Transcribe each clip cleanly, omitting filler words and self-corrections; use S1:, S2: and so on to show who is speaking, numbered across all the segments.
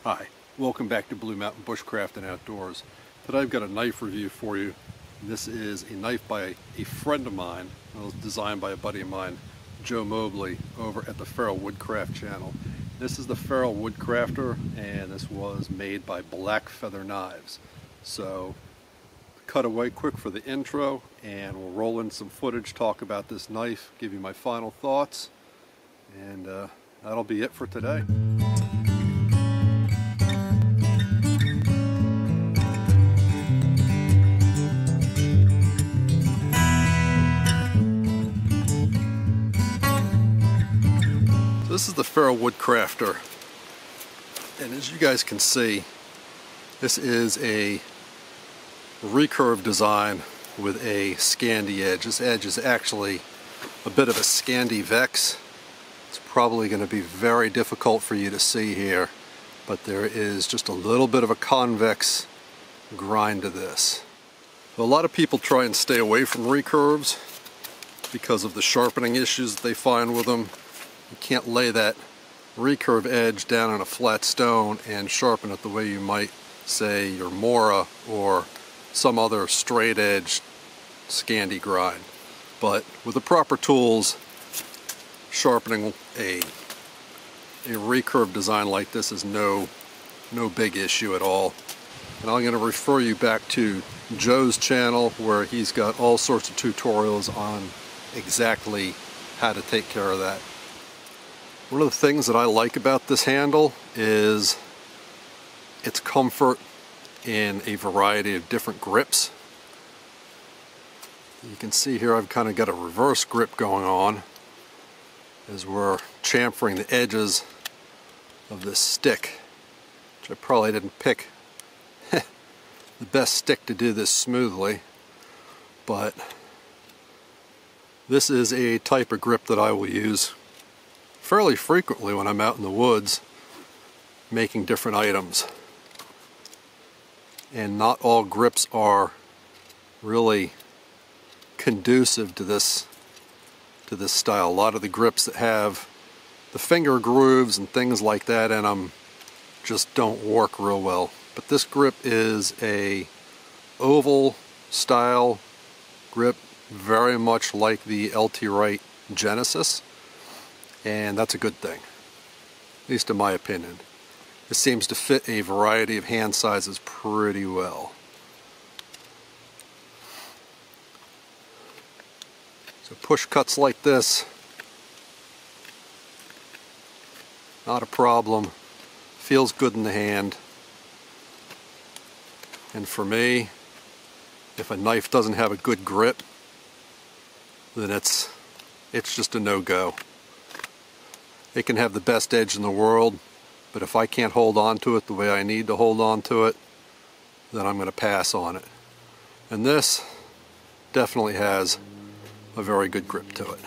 S1: Hi, welcome back to Blue Mountain Bushcraft and Outdoors. Today I've got a knife review for you. This is a knife by a friend of mine. It was designed by a buddy of mine, Joe Mobley, over at the Feral Woodcraft channel. This is the Feral Woodcrafter, and this was made by Blackfeather knives. So, cut away quick for the intro, and we'll roll in some footage, talk about this knife, give you my final thoughts, and that'll be it for today. This is the Feral Woodcrafter, and as you guys can see, this is a recurve design with a Scandi edge. This edge is actually a bit of a Scandi Vex. It's probably going to be very difficult for you to see here, but there is just a little bit of a convex grind to this. A lot of people try and stay away from recurves because of the sharpening issues that they find with them. You can't lay that recurve edge down on a flat stone and sharpen it the way you might, say, your Mora or some other straight edge Scandi grind. But with the proper tools, sharpening a recurve design like this is no big issue at all. And I'm going to refer you back to Joe's channel, where he's got all sorts of tutorials on exactly how to take care of that. One of the things that I like about this handle is its comfort in a variety of different grips. You can see here I've kind of got a reverse grip going on as we're chamfering the edges of this stick, which I probably didn't pick the best stick to do this smoothly, but this is a type of grip that I will use fairly frequently when I'm out in the woods making different items. And not all grips are really conducive to this style. A lot of the grips that have the finger grooves and things like that in them just don't work real well. But this grip is a oval style grip, very much like the LT Wright Genesis. And that's a good thing, at least in my opinion. It seems to fit a variety of hand sizes pretty well. So push cuts like this, not a problem. Feels good in the hand. And for me, if a knife doesn't have a good grip, then it's just a no-go. It can have the best edge in the world, but if I can't hold on to it the way I need to hold on to it, then I'm going to pass on it. And this definitely has a very good grip to it.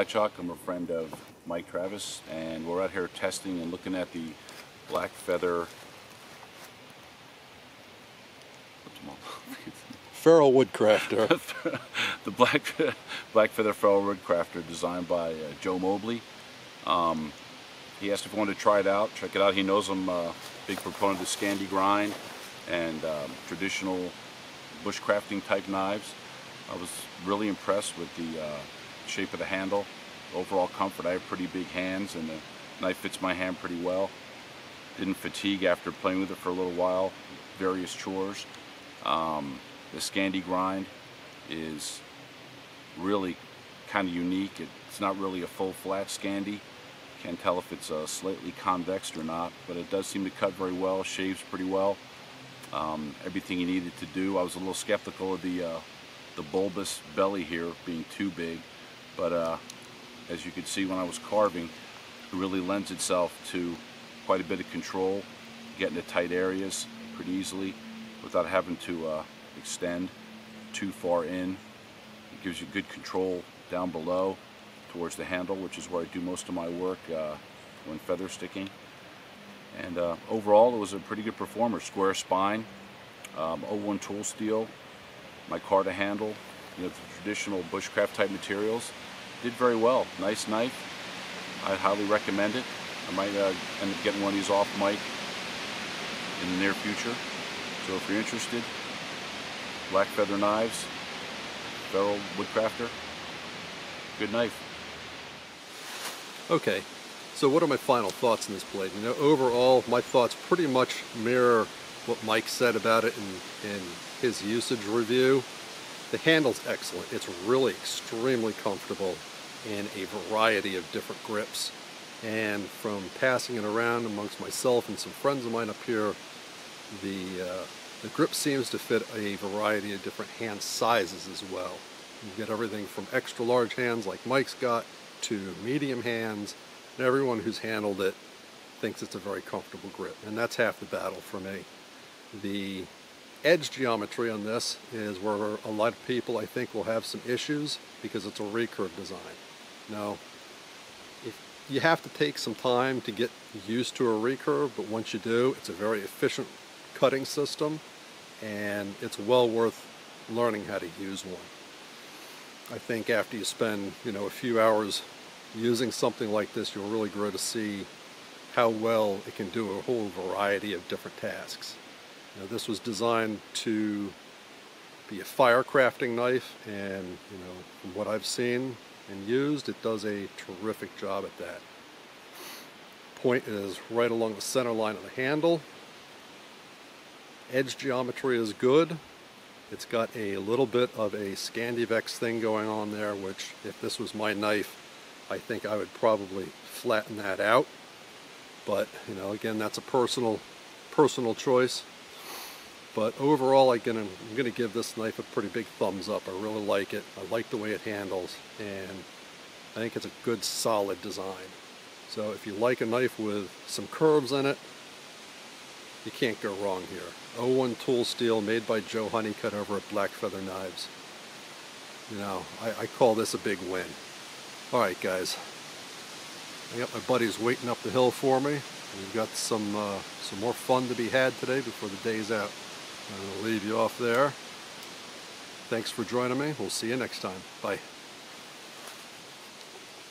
S2: Chuck. I'm a friend of Mike Travis, and we're out here testing and looking at the Blackfeather.
S1: Feral Woodcrafter.
S2: The Blackfeather Feral Woodcrafter, designed by Joe Mobley. He asked if I wanted to try it out, check it out. He knows I'm a big proponent of Scandi grind and traditional bushcrafting type knives. I was really impressed with the shape of the handle, overall comfort. I have pretty big hands and the knife fits my hand pretty well. Didn't fatigue after playing with it for a little while, various chores. The Scandi grind is really kind of unique. It's not really a full flat Scandi. Can't tell if it's slightly convexed or not, but it does seem to cut very well, shaves pretty well. Everything you needed to do. I was a little skeptical of the bulbous belly here being too big, but as you could see when I was carving, it really lends itself to quite a bit of control, getting to tight areas pretty easily without having to extend too far in. It gives you good control down below towards the handle, which is where I do most of my work when feather sticking. And overall, it was a pretty good performer. Square spine, 01 tool steel, micarta handle, the traditional bushcraft type materials. Did very well. Nice knife. I highly recommend it. I might end up getting one of these off Mike in the near future. So if you're interested, Blackfeather knives, Feral Woodcrafter, good knife.
S1: Okay, so what are my final thoughts on this blade? Overall, my thoughts pretty much mirror what Mike said about it in his usage review. The handle's excellent. It's really extremely comfortable in a variety of different grips. And from passing it around amongst myself and some friends of mine up here, the grip seems to fit a variety of different hand sizes as well. You get everything from extra large hands like Mike's got to medium hands, and everyone who's handled it thinks it's a very comfortable grip, and that's half the battle for me. The edge geometry on this is where a lot of people I think will have some issues because it's a recurve design. Now, you have to take some time to get used to a recurve, but once you do, it's a very efficient cutting system, and it's well worth learning how to use one. I think after you spend, a few hours using something like this, you'll really grow to see how well it can do a whole variety of different tasks. This was designed to be a fire crafting knife, and from what I've seen and used, it does a terrific job at that. Point is right along the center line of the handle. Edge geometry is good. It's got a little bit of a Scandivex thing going on there, which if this was my knife, I think I would probably flatten that out. But, again, that's a personal choice. But overall, I'm going to give this knife a pretty big thumbs up. I really like it. I like the way it handles, and I think it's a good, solid design. So if you like a knife with some curves in it, you can't go wrong here. 01 tool steel made by Joe Hunnicutt over at Blackfeather Knives. I call this a big win. Alright guys, I got my buddies waiting up the hill for me. We've got some more fun to be had today before the day's out. I'm going to leave you off there. Thanks for joining me. We'll see you next time. Bye.